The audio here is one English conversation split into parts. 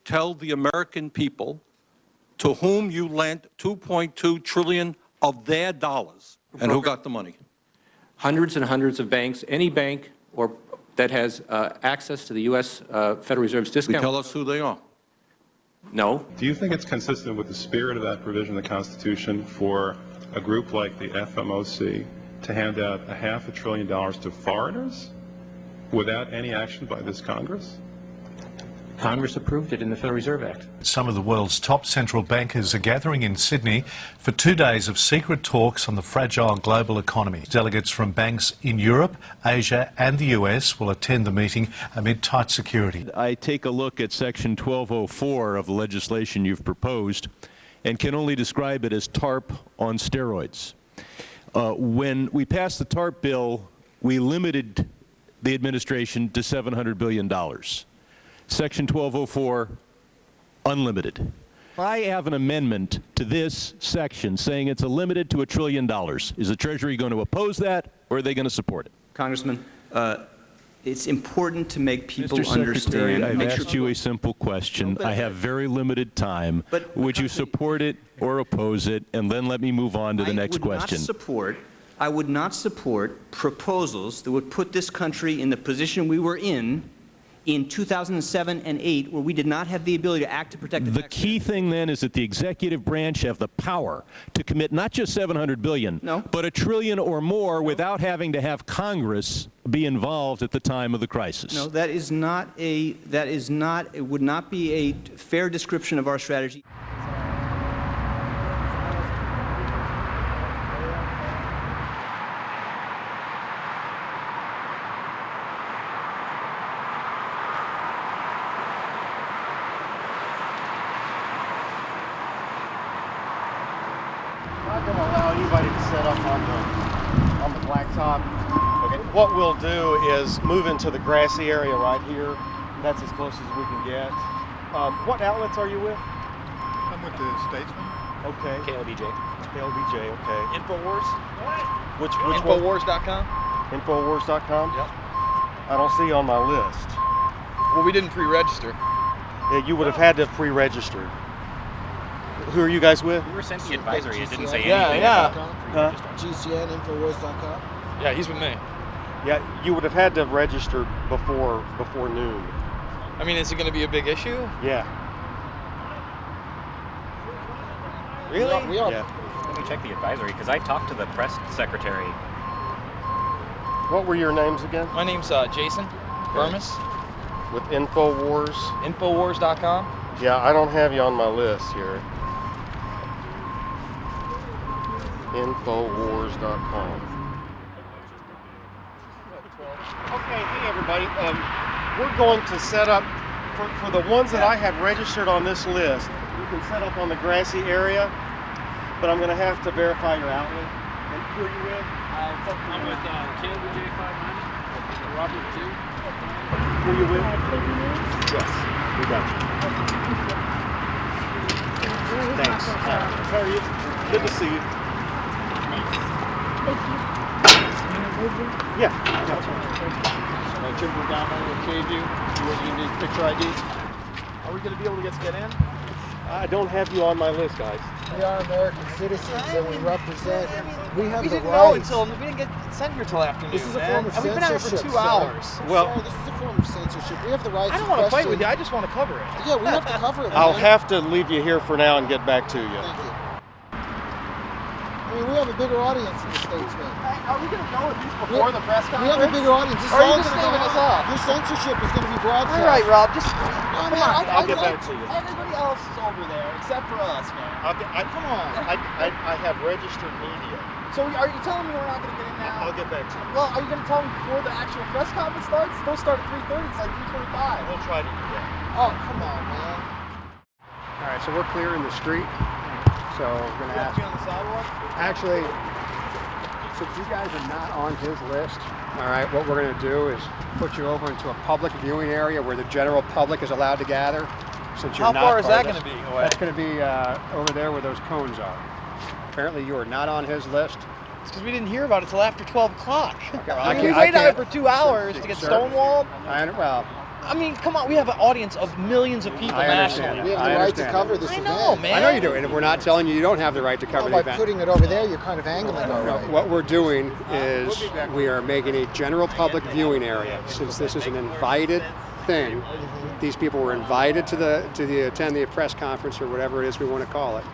tell the American people to whom you lent $2.2 trillion of their dollars and who got the money? Hundreds and hundreds of banks, any bank or that has access to the U.S. Federal Reserve's discount. Tell us who they are. No. Do you think it's consistent with the spirit of that provision of the Constitution for a group like the FMOC to hand out $500 billion to foreigners without any action by this Congress? Congress approved it in the Federal Reserve Act. Some of the world's top central bankers are gathering in Sydney for 2 days of secret talks on the fragile global economy. Delegates from banks in Europe, Asia and the US will attend the meeting amid tight security. I take a look at Section 1204 of the legislation you've proposed and can only describe it as TARP on steroids. When we passed the TARP bill, we limited the administration to $700 billion. Section 1204, unlimited. I have an amendment to this section saying it's limited to $1 trillion. Is the Treasury going to oppose that, or are they going to support it? Congressman, it's important to make people Mr. Secretary, understand. I've asked you a simple question. I have very limited time. Would you support it or oppose it? And then let me move on to the next question. I would not support proposals that would put this country in the position we were in 2007 and 2008, where we did not have the ability to act to protect the taxpayers. The key thing then is that the executive branch have the power to commit not just $700 billion, but $1 trillion or more without having to have Congress be involved at the time of the crisis. No, it would not be a fair description of our strategy. I'm not going to allow anybody to set up on the blacktop. Okay. What we'll do is move into the grassy area right here. That's as close as we can get. What outlets are you with? I'm with the Statesman. Okay. KLBJ. KLBJ, okay. Infowars. Which Infowars.com. Infowars.com? Yep. I don't see you on my list. Well, we didn't pre-register. Yeah, you would have had to have pre-registered. Who are you guys with? We were sent the advisory. It didn't say anything. Yeah. Huh? GCN, Infowars.com. Yeah, he's with me. Yeah, you would have had to have registered before noon. I mean, is it going to be a big issue? Yeah. Really? We are. Let me check the advisory, because I talked to the press secretary. What were your names again? My name's Jason Burmis. With Infowars? Infowars.com. Yeah, I don't have you on my list here. Infowars.com. Okay, hey everybody. We're going to set up, for the ones that I have registered on this list, you can set up on the grassy area, but I'm going to have to verify your outlet. And who are you with? I'm with KLBJ 590, Robert G. Who are you with? Yes, we got you. Thanks. How are you? Good to see you. Yeah. Jim, we're down there with KView. You need picture ID. Are we going to be able to get in? I don't have you on my list, guys. We are American citizens and we represent. We have We the didn't know rights. we didn't get sent here till afternoon. This is a form of and we've been out here for censorship, 2 hours. Well, Sorry, this is a form of censorship. We have the right I to don't want to fight question- with you. I just want to cover it. Yeah, we have to cover it. I'll man. have to leave you here for now and get back to you. Thank you. I mean, we have a bigger audience in the States, man. Are we going to know these before the press conference? We have a bigger audience. This Or are you is all just gonna saving go us out. up? Your censorship is going to be broadcast. All right, Rob. Just No, come man, on. I'll get back to you. Everybody else is over there except for us, man. Come on. I have registered media. So are you telling me we're not going to get in now? I'll get back to you. Well, are you going to tell me before the actual press conference starts? Those start at 3:30. It's like 3:45. We'll try to do that. Oh, come on, man. All right, so we're clearing the street. So we're going to ask. You on the sidewalk? Actually, since you guys are not on his list, all right, what we're going to do is put you over into a public viewing area where the general public is allowed to gather. Since you're How not far is part that of going to this. be away? That's going to be over there where those cones are. Apparently, you are not on his list. It's because we didn't hear about it till after 12 o'clock. Okay, well, I mean, we waited out here for 2 hours to get stonewalled. Well, I mean, come on, we have an audience of millions of people I understand. nationally. We have the right to cover this event. I know, man. I know you do, and we're not telling you you don't have the right to cover the By event. putting it over there, you're kind of angling our No, right. what we're doing is we are making a general public viewing area. Since this is an invited thing, these people were invited to attend the press conference or whatever it is we want to call it.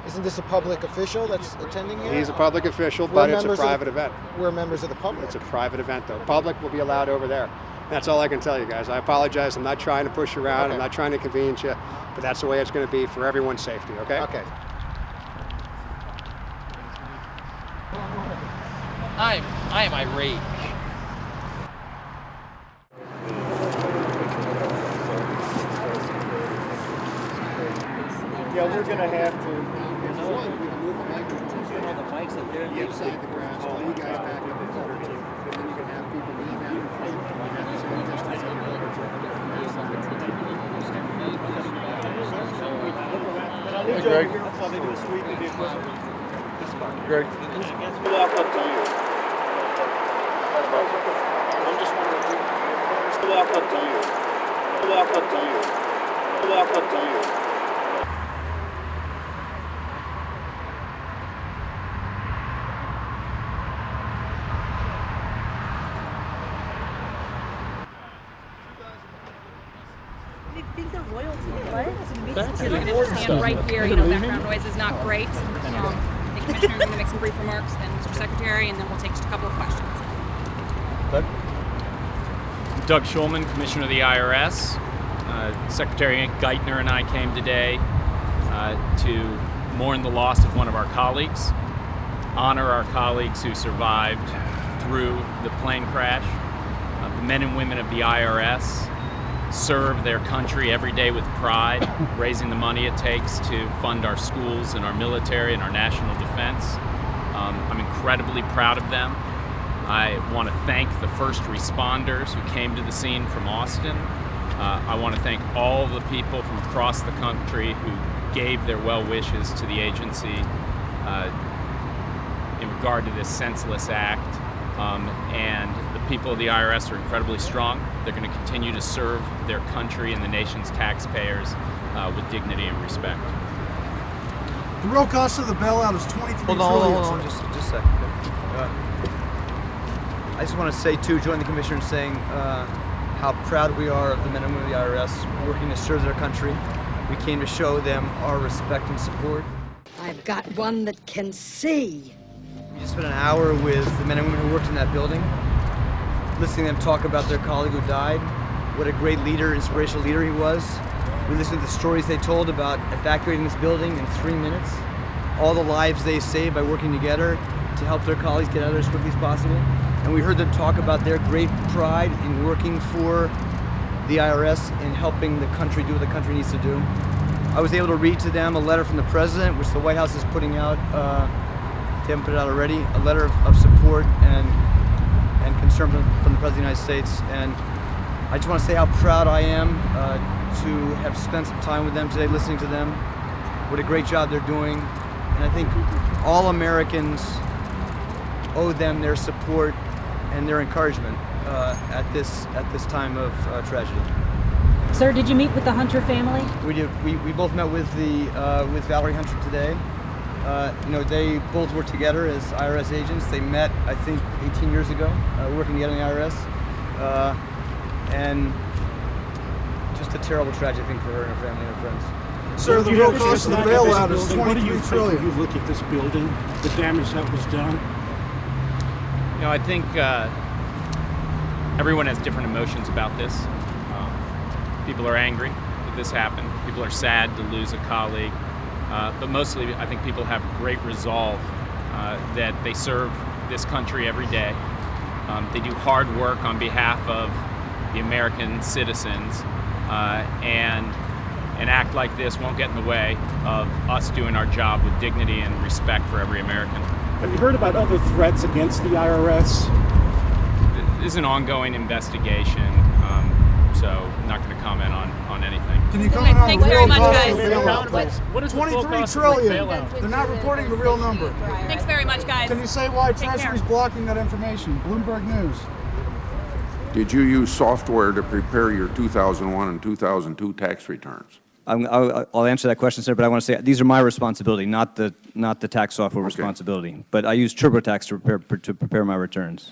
Isn't this a public official that's attending here? He's a public official, We're but it's a members of private event. We're members of the public. It's a private event, though. Public will be allowed over there. That's all I can tell you guys. I apologize. I'm not trying to push you around. Okay. I'm not trying to convenience you, but that's the way it's going to be for everyone's safety, okay? Okay. I am irate. Yeah, we're going to have to. Inside the grounds, all you guys back up a foot or two, and then you can have people lean down in front, and you have the same distance on your over to But I need you over here while they do a sweep of the equipment. Greg. We'll walk up to you. I'm just wondering. We'll walk up to you. We'll walk up to you. We'll walk up to you. These are royalty. What? You're going to stand right here. You know, background noise is not great. The Commissioner is going to make some brief remarks, then Mr. Secretary, and then we'll take just a couple of questions. Doug Schulman, Commissioner of the IRS. Secretary Geithner and I came today to mourn the loss of one of our colleagues, honor our colleagues who survived through the plane crash. The men and women of the IRS serve their country every day with pride, raising the money it takes to fund our schools and our military and our national defense. I'm incredibly proud of them. I want to thank the first responders who came to the scene from Austin. I want to thank all the people from across the country who gave their well wishes to the agency in regard to this senseless act. And the people of the IRS are incredibly strong. They're going to continue to serve their country and the nation's taxpayers with dignity and respect. The real cost of the bailout is $23 trillion. Hold on, just a second. I just want to say, too, join the Commissioner in saying how proud we are of the men and women of the IRS working to serve their country. We came to show them our respect and support. I've got one that can see. We just spent an hour with the men and women who worked in that building, listening to them talk about their colleague who died, what a great leader, inspirational leader he was. We listened to the stories they told about evacuating this building in 3 minutes, all the lives they saved by working together to help their colleagues get out of there as quickly as possible. And we heard them talk about their great pride in working for the IRS and helping the country do what the country needs to do. I was able to read to them a letter from the President, which the White House is putting out, they haven't put it out already, a letter of support and concern from the President of the United States. And I just want to say how proud I am to have spent some time with them today, listening to them, what a great job they're doing. And I think all Americans owe them their support and their encouragement at this time of tragedy. Sir, did you meet with the Hunter family? We did. We both met with with Valerie Hunter today. You know, they both work together as IRS agents. They met, I think, 18 years ago, working together in the IRS, and just a terrible tragedy thing for her and her family and her friends. Sir, the real cost of the bailout is $23 trillion. When you look at this building, the damage that was done. You know, I think everyone has different emotions about this. People are angry that this happened. People are sad to lose a colleague. But mostly, I think people have great resolve that they serve this country every day. They do hard work on behalf of the American citizens, and an act like this won't get in the way of us doing our job with dignity and respect for every American. Have you heard about other threats against the IRS? This is an ongoing investigation, so I'm not going to comment on anything. Can you comment on the real cost of the bailout, please? What is the full $23 cost of trillion. the bailout? They're not reporting the real number. Thanks very much, guys. Can you say why Take Treasury's care. blocking that information? Bloomberg News. Did you use software to prepare your 2001 and 2002 tax returns? I'll answer that question, sir, but I want to say these are my responsibility, not the tax software responsibility. But I use TurboTax to prepare my returns.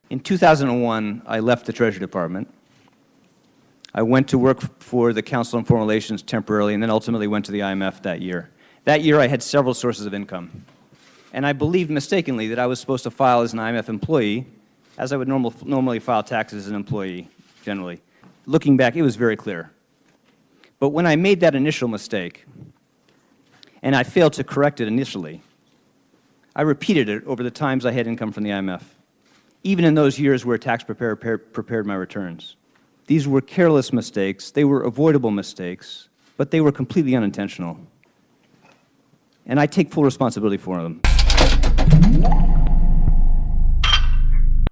In 2001, I left the Treasury Department. I went to work for the Council on Foreign Relations temporarily, and then ultimately went to the IMF that year. That year, I had several sources of income. And I believed mistakenly that I was supposed to file as an IMF employee, as I would normally file taxes as an employee, generally. Looking back, it was very clear. But when I made that initial mistake, and I failed to correct it initially, I repeated it over the times I had income from the IMF, even in those years where a tax preparer prepared my returns. These were careless mistakes, they were avoidable mistakes, but they were completely unintentional. And I take full responsibility for them.